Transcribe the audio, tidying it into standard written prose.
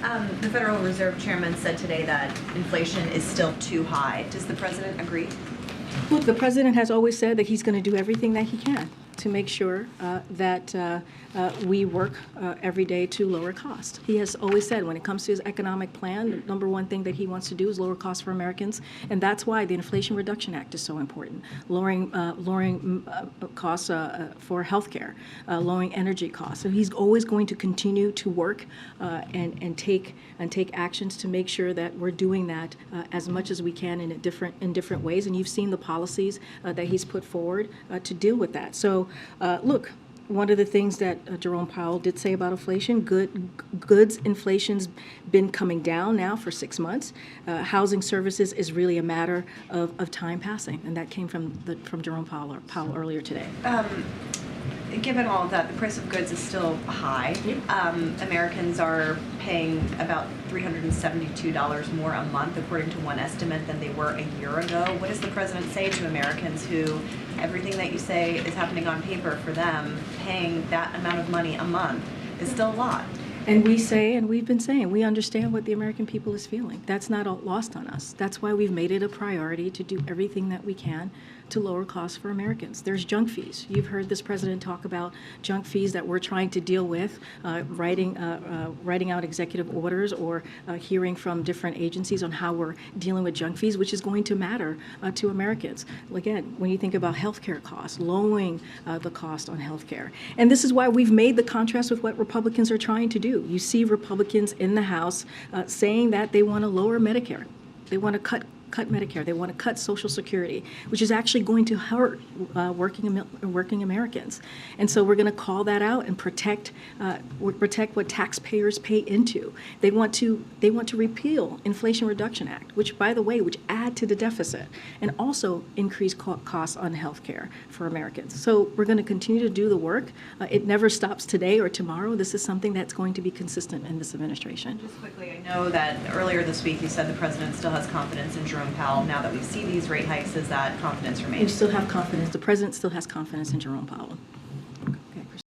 The Federal Reserve Chairman said today that inflation is still too high. Does the president agree? Look, the president has always said that he's going to do everything that he can to make sure that we work every day to lower cost. He has always said when it comes to his economic plan, the number one thing that he wants to do is lower costs for Americans, and that's why the Inflation Reduction Act is so important. Lowering costs for health care, lowering energy costs. So he's always going to continue to work and take actions to make sure that we're doing that as much as we can in different ways. And you've seen the policies that he's put forward to deal with that. So look, one of the things that Jerome Powell did say about inflation, goods inflation's been coming down now for 6 months. Housing services is really a matter of time passing, and that came from Jerome Powell earlier today. Given all of that, the price of goods is still high. Americans are paying about $372 more a month, according to one estimate, than they were a year ago. What does the president say to Americans who everything that you say is happening on paper for them, paying that amount of money a month is still a lot? And we say, and we've been saying, we understand what the American people is feeling. That's not all lost on us. That's why we've made it a priority to do everything that we can to lower costs for Americans. There's junk fees. You've heard this president talk about junk fees that we're trying to deal with, writing out executive orders or hearing from different agencies on how we're dealing with junk fees, which is going to matter to Americans. Again, when you think about healthcare costs, lowering the cost on healthcare. And this is why we've made the contrast with what Republicans are trying to do. You see Republicans in the House saying that they want to lower Medicare. They want to cut Medicare. They want to cut Social Security, which is actually going to hurt working Americans. And so we're going to call that out and protect what taxpayers pay into. They want to repeal Inflation Reduction Act, which, by the way, which add to the deficit and also increase costs on health care for Americans. So we're going to continue to do the work. It never stops today or tomorrow. This is something that's going to be consistent in this administration. Just quickly, I know that earlier this week you said the president still has confidence in Jerome Powell. Now that we see these rate hikes, does that confidence remain? We still have confidence. The president still has confidence in Jerome Powell.